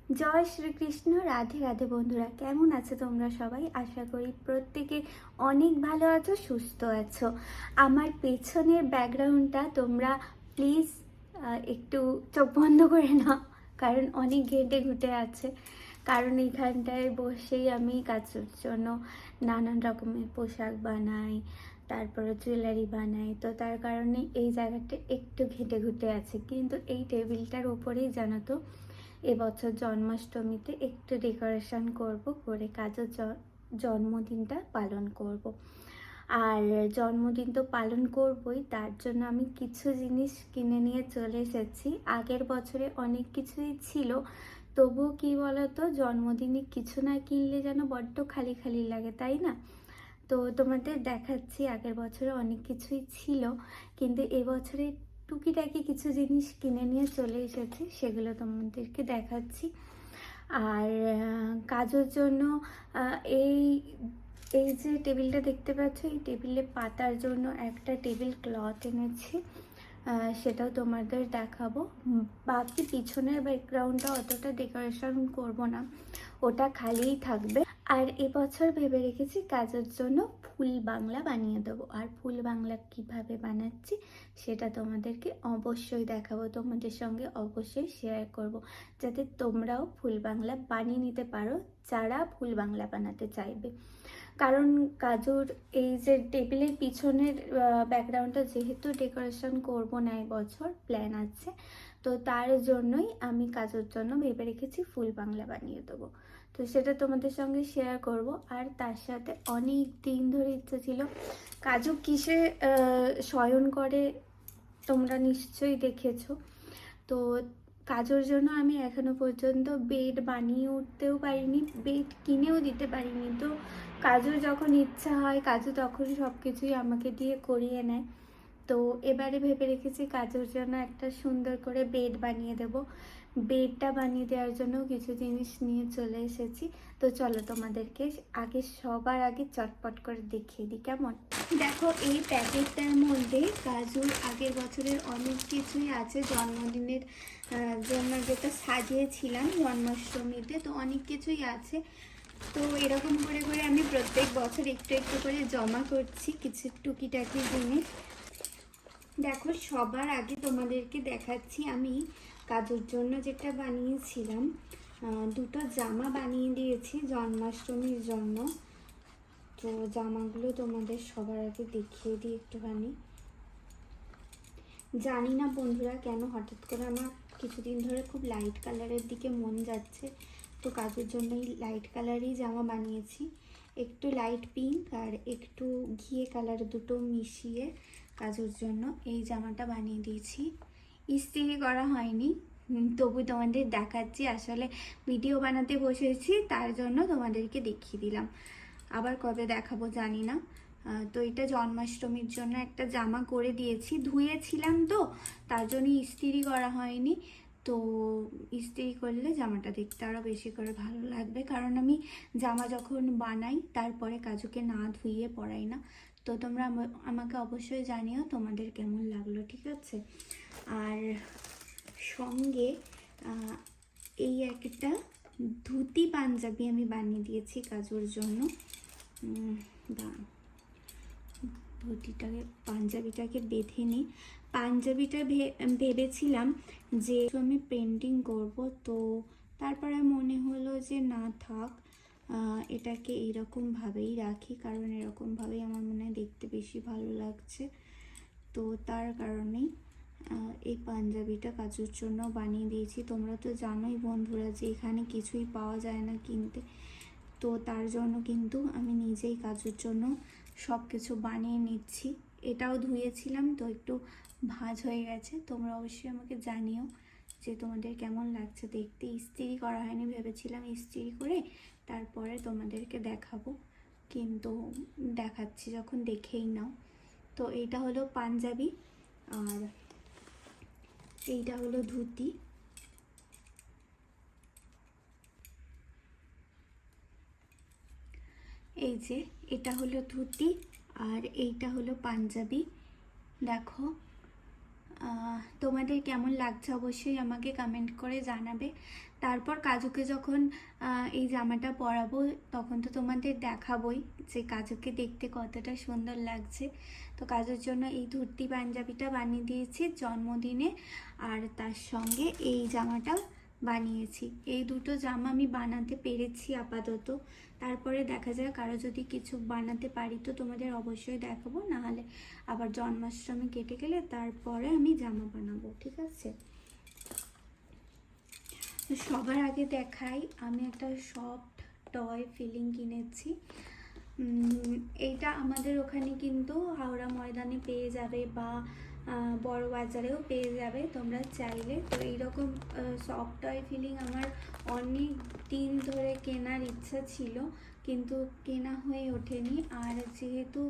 জয় শ্রীকৃষ্ণ। রাধে রাধে বন্ধুরা, কেমন আছো তোমরা সবাই? আশা করি প্রত্যেকে অনেক ভালো আছো, সুস্থ আছো। আমার পেছনের ব্যাকগ্রাউন্ডটা তোমরা প্লিজ একটু চোখ বন্ধ করে নাও, কারণ অনেক ঘেঁটে ঘুটে আছে। কারণ এইখানটায় বসেই আমি কাজের জন্য নানান রকমের পোশাক বানাই, তারপরে জুয়েলারি বানাই। তো তার কারণে এই জায়গাটা একটু ঘেঁটে ঘুটে আছে, কিন্তু এই টেবিলটার ওপরেই জানো তো এবছর জন্মাষ্টমীতে একটু ডেকোরেশন করব, করে কাজের জন্মদিনটা পালন করব। আর জন্মদিন তো পালন করবই, তার জন্য আমি কিছু জিনিস কিনে নিয়ে চলে এসেছি। আগের বছরে অনেক কিছুই ছিল, তবুও কি বলতো, জন্মদিনে কিছু না কিনলে যেন বড্ড খালি খালি লাগে, তাই না? তো তোমাদের দেখাচ্ছি, আগের বছরে অনেক কিছুই ছিল, কিন্তু এবছরে টুকিটাকি কিছু জিনিস কিনে নিয়ে চলে এসেছি, সেগুলো তোমাদেরকে দেখাচ্ছি। আর কাজের জন্য এই এই যে টেবিলটা দেখতে পাচ্ছ, এই টেবিলে পাতার জন্য একটা টেবিল ক্লথ এনেছি, সেটাও তোমাদের দেখাবো। বাকি পিছনের ব্যাকগ্রাউন্ডটা অতটা ডেকোরেশন করব না, ওটা খালিই থাকবে। আর এবছর ভেবে রেখেছি কাজের জন্য ফুল বাংলা বানিয়ে দেবো। আর ফুল বাংলা কিভাবে বানাচ্ছি সেটা তোমাদেরকে অবশ্যই দেখাবো, তোমাদের সঙ্গে অবশ্যই শেয়ার করব, যাতে তোমরাও ফুল বাংলা বানিয়ে নিতে পারো যারা ফুল বাংলা বানাতে চাইবে। কারণ কাজুর এই যে টেবিলের পিছনের ব্যাকগ্রাউন্ডটা যেহেতু ডেকোরেশন করব না, এবছর প্ল্যান আছে, তো তার জন্যই আমি কাজের জন্য ভেবে রেখেছি ফুল বাংলা বানিয়ে দেবো। তো সেটা তোমাদের সঙ্গে শেয়ার করব। আর তার সাথে অনেক দিন ধরে ইচ্ছা ছিল, কাজু কিসে শয়ন করে তোমরা নিশ্চয়ই দেখেছো। তো কাজের জন্য আমি এখনো পর্যন্ত বেড বানিয়ে উঠতেও পারিনি, বেড কিনেও দিতে পারিনি। তো কাজুর যখন ইচ্ছা হয়, কাজু তখন সব কিছুই আমাকে দিয়ে করিয়ে নেয়। তো এবারে ভেবে রেখেছি কাজুর জন্য একটা সুন্দর করে বেড বানিয়ে দেব। বেডটা বানিয়ে দেওয়ার জন্য কিছু জিনিস নিয়ে চলে এসেছি। তো চলো তোমাদেরকে সবার আগে চটপট করে দেখিয়ে দিই, কেমন? দেখো, এই প্যাকেটটার মধ্যে কাজুর আগের বছরের অনেক কিছুই আছে, জন্মদিনের জন্য যেটা সাজিয়েছিলাম জন্মাষ্টমীতে, তো অনেক কিছুই আছে। তো এরকম করে করে আমি প্রত্যেক বছর একটু একটু করে জমা করছি কিছু টুকিটাকি জিনিস। দেখো, সবার আগে তোমাদেরকে দেখাচ্ছি আমি কাজের জন্য যেটা বানিয়েছিলাম, দুটো জামা বানিয়ে দিয়েছি জন্মাষ্টমীর জন্য। তো জামাগুলো তোমাদের সবার আগে দেখিয়ে দিই একটুখানি। জানি না বন্ধুরা, কেন হঠাৎ করে আমার কিছুদিন ধরে খুব লাইট কালারের দিকে মন যাচ্ছে, তো কাজের জন্য এই লাইট কালারই জামা বানিয়েছি। একটু লাইট পিঙ্ক আর একটু ঘিয়ে কালার দুটো মিশিয়ে কাজের জন্য এই জামাটা বানিয়ে দিয়েছি। ইস্ত্রি করা হয়নি, তবু তোমাদের দেখাচ্ছি। আসলে ভিডিও বানাতে বসেছি, তার জন্য তোমাদেরকে দেখিয়ে দিলাম, আবার কবে দেখাবো জানি না। তো এটা জন্মাষ্টমীর জন্য একটা জামা করে দিয়েছি, ধুয়েছিলাম তো তার জন্য ইস্ত্রি করা হয়নি। তো ইস্ত্রি করলে জামাটা দেখতে আরও বেশি করে ভালো লাগবে, কারণ আমি জামা যখন বানাই তারপরে কাজুকে না ধুইয়ে পরাই না। তো তোমরা আমাকে অবশ্যই জানিও তোমাদের কেমন লাগলো, ঠিক আছে? আর সঙ্গে এই একটা ধুতি পাঞ্জাবি আমি বানিয়ে দিয়েছি কাজুর জন্য। ধুতিটাকে পাঞ্জাবিটাকে বেঁধে নিই। পাঞ্জাবিটা ভেবেছিলাম যে আমি পেন্টিং করব, তো তারপরে মনে হলো যে না থাক, এটাকে এইরকমভাবেই রাখি, কারণ এরকমভাবেই আমার মনে হয় দেখতে বেশি ভালো লাগছে। তো তার কারণেই এই পাঞ্জাবিটা কাজুর জন্য বানিয়ে দিয়েছি। তোমরা তো জানোই বন্ধুরা যে এখানে কিছুই পাওয়া যায় না কিনতে, তো তার জন্য কিন্তু আমি নিজেই কাজের জন্য সব কিছু বানিয়ে নিচ্ছি। এটাও ধুয়েছিলাম, তো একটু ভাঁজ হয়ে গেছে। তোমরা অবশ্যই আমাকে জানিও যে তোমাদের কেমন লাগছে দেখতে। ইস্ত্রি করা হয়নি, ভেবেছিলাম ইস্ত্রি করে তারপরে তোমাদেরকে দেখাবো, কিন্তু দেখাচ্ছি যখন দেখেই নাও। তো এইটা হলো পাঞ্জাবি আর এইটা হলো ধুতি। এই যে এটা হলো ধুতি আর এইটা হলো পাঞ্জাবি। দেখো, তোমাদের কেমন লাগছে অবশ্যই আমাকে কমেন্ট করে জানাবে। তারপর কাজুকে যখন এই জামাটা পরাবো তখন তো তোমাদের দেখাবোই যে কাজুকে দেখতে কতটা সুন্দর লাগছে। তো কাজুর জন্য এই ধুতি পাঞ্জাবিটা বানিয়ে দিয়েছি জন্মদিনে, আর তার সঙ্গে এই জামাটা বানিয়েছি। এই দুটো জামা আমি বানাতে পেরেছি আপাতত, তারপরে দেখা যায় কারো যদি কিছু বানাতে পারি তো তোমাদের অবশ্যই দেখাবো, নাহলে আবার জন্মাষ্টমী কেটে গেলে তারপরে আমি জামা বানাবো, ঠিক আছে? সবার আগে দেখাই, আমি একটা সফট টয় ফিলিং কিনেছি। এইটা আমাদের ওখানে কিন্তু হাওড়া ময়দানে পেয়ে যাবে বা বড় বাজারেও পেয়ে যাবে তোমরা চাইলে। তো এইরকম সফট টয় ফিলিং আমার অনেক দিন ধরে কেনার ইচ্ছা ছিল, কিন্তু কেনা হয়ে ওঠেনি। আর যেহেতু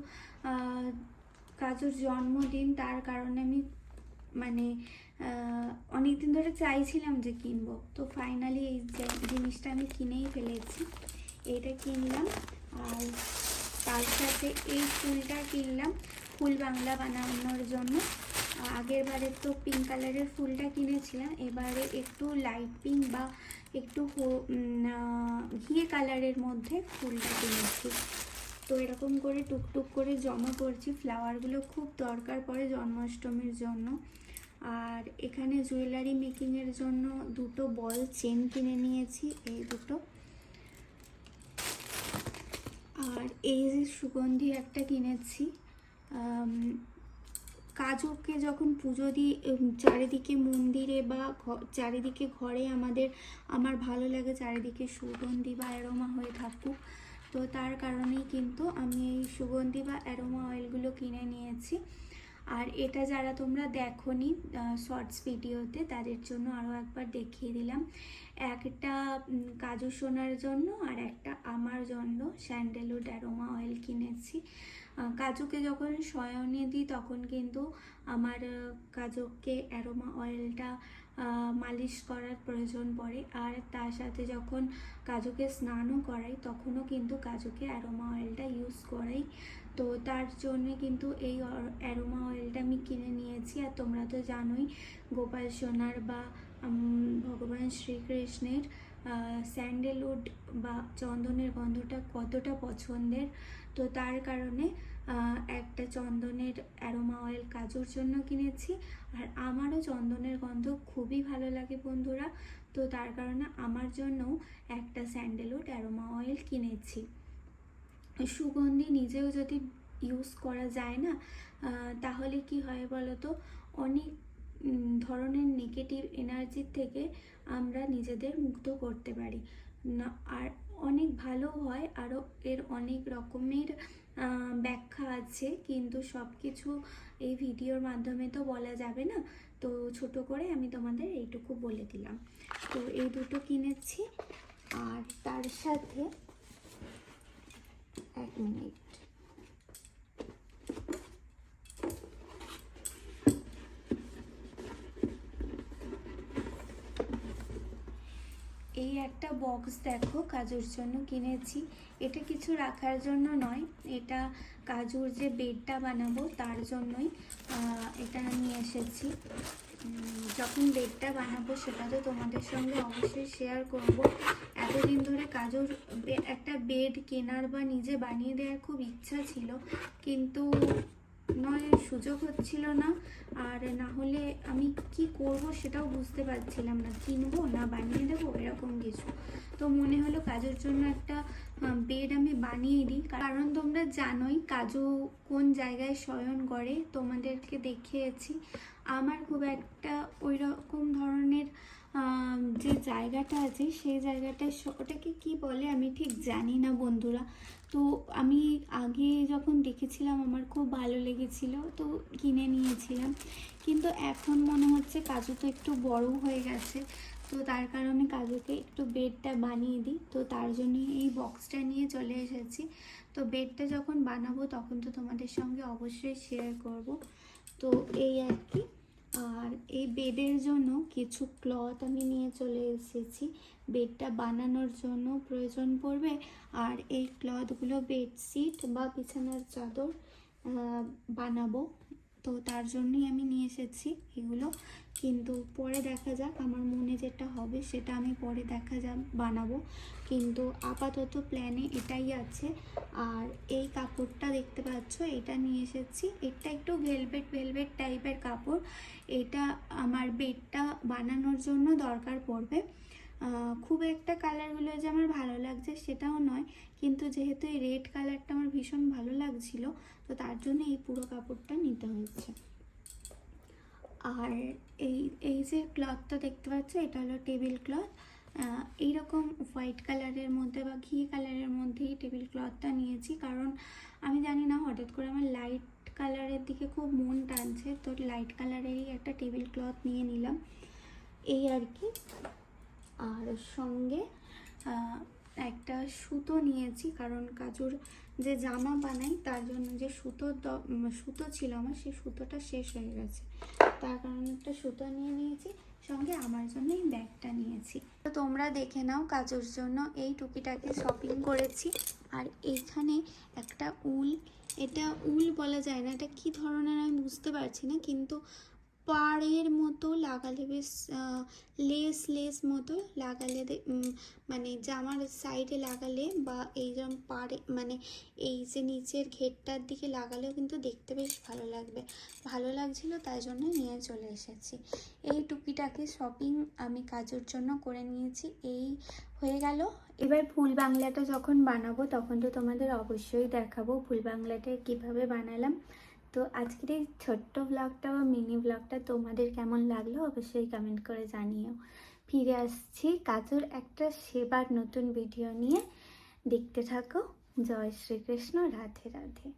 কাজুর জন্মদিন, তার কারণে আমি মানে অনেক দিন ধরে চাইছিলাম যে কিনবো, তো ফাইনালি এই জিনিসটা আমি কিনেই ফেলেছি। এটা কিনলাম, আর তার সাথে এই ফুলটা কিনলাম ফুল বাংলা বানানোর জন্য। আগের বারে তো পিঙ্ক কালারের ফুলটা কিনেছিলাম, এবারে একটু লাইট পিঙ্ক বা একটু ঘিয়ে কালারের মধ্যে ফুলটা কিনেছি। তো এরকম করে টুকটুক করে জমা করছি, ফ্লাওয়ারগুলো খুব দরকার পড়ে জন্মাষ্টমীর জন্য। আর এখানে জুয়েলারি মেকিংয়ের জন্য দুটো বল চেন কিনে নিয়েছি, এই দুটো। আর এই যে সুগন্ধি একটা কিনেছি। কাজুকে যখন পুজো দিই চারিদিকে মন্দিরে বা চারিদিকে ঘরে আমার ভালো লাগে চারিদিকে সুগন্ধি বা অ্যারোমা হয়ে থাকুক, তো তার কারণেই কিন্তু আমি এই সুগন্ধি বা অ্যারোমা অয়েলগুলো কিনে নিয়েছি। আর এটা যারা তোমরা দেখোনি শর্টস ভিডিওতে, তাদের জন্য আরও একবার দেখিয়ে দিলাম। একটা কাজু সোনার জন্য আর একটা আমার জন্য স্যান্ডেলউড অ্যারোমা অয়েল কিনেছি। কাজুকে যখন শয়নে দিই তখন কিন্তু আমার কাজুকে অ্যারোমা অয়েলটা মালিশ করার প্রয়োজন পড়ে, আর তার সাথে যখন কাজুকে স্নানও করাই তখনও কিন্তু কাজুকে অ্যারোমা অয়েলটা ইউজ করাই। তো তার জন্য কিন্তু এই অ্যারোমা অয়েলটা আমি কিনে নিয়েছি। আর তোমরা তো জানোই গোপাল সোনার বা ভগবান শ্রীকৃষ্ণের স্যান্ডেলউড বা চন্দনের গন্ধটা কতটা পছন্দের, তো তার কারণে একটা চন্দনের অ্যারোমা অয়েল কাজুর জন্য কিনেছি। আর আমারও চন্দনের গন্ধ খুবই ভালো লাগে বন্ধুরা, তো তার কারণে আমার জন্যও একটা স্যান্ডেলউড অ্যারোমা অয়েল কিনেছি। সুগন্ধি নিজেও যদি ইউজ করা যায় না, তাহলে কি হয় বলো তো, অনেক ধরনের নেগেটিভ এনার্জির থেকে আমরা নিজেদের মুক্ত করতে পারি না। আর অনেক ভালো হয়, আরও এর অনেক রকমের ব্যাখ্যা আছে, কিন্তু সব কিছু এই ভিডিওর মাধ্যমে তো বলা যাবে না, তো ছোট করে আমি তোমাদের এইটুকু বলে দিলাম। তো এই দুটো কিনেছি। আর তার সাথে এক মিনিট, এই একটা বক্স দেখো কাজুর জন্য কিনেছি। এটা কিছু রাখার জন্য নয়, এটা কাজুর যে বেডটা বানাবো তার জন্যই এটা নিয়ে এসেছি। যখন বেডটা বানাবো সেটা তো তোমাদের সঙ্গে অবশ্যই শেয়ার করব। এতদিন ধরে কাজুর একটা বেড কেনার বা নিজে বানিয়ে দেওয়ার খুব ইচ্ছা ছিল, কিন্তু নয় সুযোগ হচ্ছিল না, আর না হলে আমি কি করব সেটাও বুঝতে পারছিলাম না, কিনবো না বানিয়ে দেবো এরকম কিছু। তো মনে হলো কাজুর জন্য একটা বেড আমি বানিয়ে দিই, কারণ তোমরা জানোই কাজু কোন জায়গায় শয়ন করে, তোমাদেরকে দেখিয়েছি। আমার খুব একটা ওই রকম ধরনের যে জায়গাটা আছে সেই জায়গাটায় ওটাকে কি বলে আমি ঠিক জানি না বন্ধুরা। তো আমি আগে যখন দেখেছিলাম আমার খুব ভালো লেগেছিল, তো কিনে নিয়েছিলাম। কিন্তু এখন মনে হচ্ছে কাজু তো একটু বড় হয়ে গেছে, তো তার কারণে কাজুকে একটু বেডটা বানিয়ে দিই, তো তার জন্য এই বক্সটা নিয়ে চলে এসেছি। তো বেডটা যখন বানাবো তখন তো তোমাদের সঙ্গে অবশ্যই শেয়ার করব। তো এই আর কি। আর এই বেডের জন্য কিছু ক্লথ আমি নিয়ে চলে এসেছি, বেডটা বানানোর জন্য প্রয়োজন পড়বে। আর এই ক্লথগুলো বেডশিট বা বিছানার চাদর বানাবো, তো তার জন্যই আমি নিয়ে এসেছি এগুলো। কিন্তু পরে দেখা যাক, আমার মনে যেটা হবে সেটা আমি পরে দেখা যাক বানাবো, কিন্তু আপাতত প্ল্যানে এটাই আছে। আর এই কাপড়টা দেখতে পাচ্ছ, এটা নিয়ে এসেছি। এটা একটু ভেলভেট টাইপের কাপড়। এটা আমার বেডটা বানানোর জন্য দরকার পড়বে। খুব একটা কালারগুলো যে আমার ভালো লাগছে সেটাও নয়, কিন্তু যেহেতু এই রেড কালারটা আমার ভীষণ ভালো লাগছিল, তো তার জন্য এই পুরো কাপড়টা নিতে হয়েছে। আর এই এই যে ক্লথটা দেখতে পাচ্ছ, এটা হলো টেবিল ক্লথ। এইরকম হোয়াইট কালারের মধ্যে বা ঘি কালারের মধ্যেই টেবিল ক্লথটা নিয়েছি, কারণ আমি জানি না হঠাৎ করে আমার লাইট কালারের দিকে খুব মন টানছে, তো লাইট কালারেরই একটা টেবিল ক্লথ নিয়ে নিলাম, এই আর কি। আর সঙ্গে একটা সুতো নিয়েছি, কারণ কাজুর যে জামা বানাই তার জন্য যে সুতো ছিল আমার, সেই সুতোটা শেষ হয়ে গেছে, তার কারণে একটা সুতো নিয়ে নিয়েছি। সঙ্গে আমার জন্য এই ব্যাগটা নিয়েছি। তো তোমরা দেখে নাও, কাজুর জন্য এই টুপিটাকে শপিং করেছি। আর এইখানে একটা উল, এটা উল বলা যায় না, এটা কি ধরনের আমি বুঝতে পারছি না, কিন্তু পাড়ের মতো লাগালে বেশ লেস মতো লাগালে মানে জামার সাইডে লাগালে বা এই যেমন পাড়ে মানে এই যে নিচের ঘেরটার দিকে লাগালেও কিন্তু দেখতে বেশ ভালো লাগবে, ভালো লাগছিল, তাই জন্য নিয়ে চলে এসেছি। এই টুপিটাকে শপিং আমি কাজের জন্য করে নিয়েছি। এই হয়ে গেল। এবার ফুল বাংলাটা যখন বানাবো তখন তো তোমাদের অবশ্যই দেখাবো ফুল বাংলাটা কিভাবে বানালাম। তো আজকের এই ছোট্ট ব্লগটা বা মিনি ব্লগটা তোমাদের কেমন লাগলো অবশ্যই কমেন্ট করে জানিও। ফিরে আসছি কাজুর একটা সেবার নতুন ভিডিও নিয়ে, দেখতে থাকো। জয় শ্রীকৃষ্ণ, রাধে রাধে।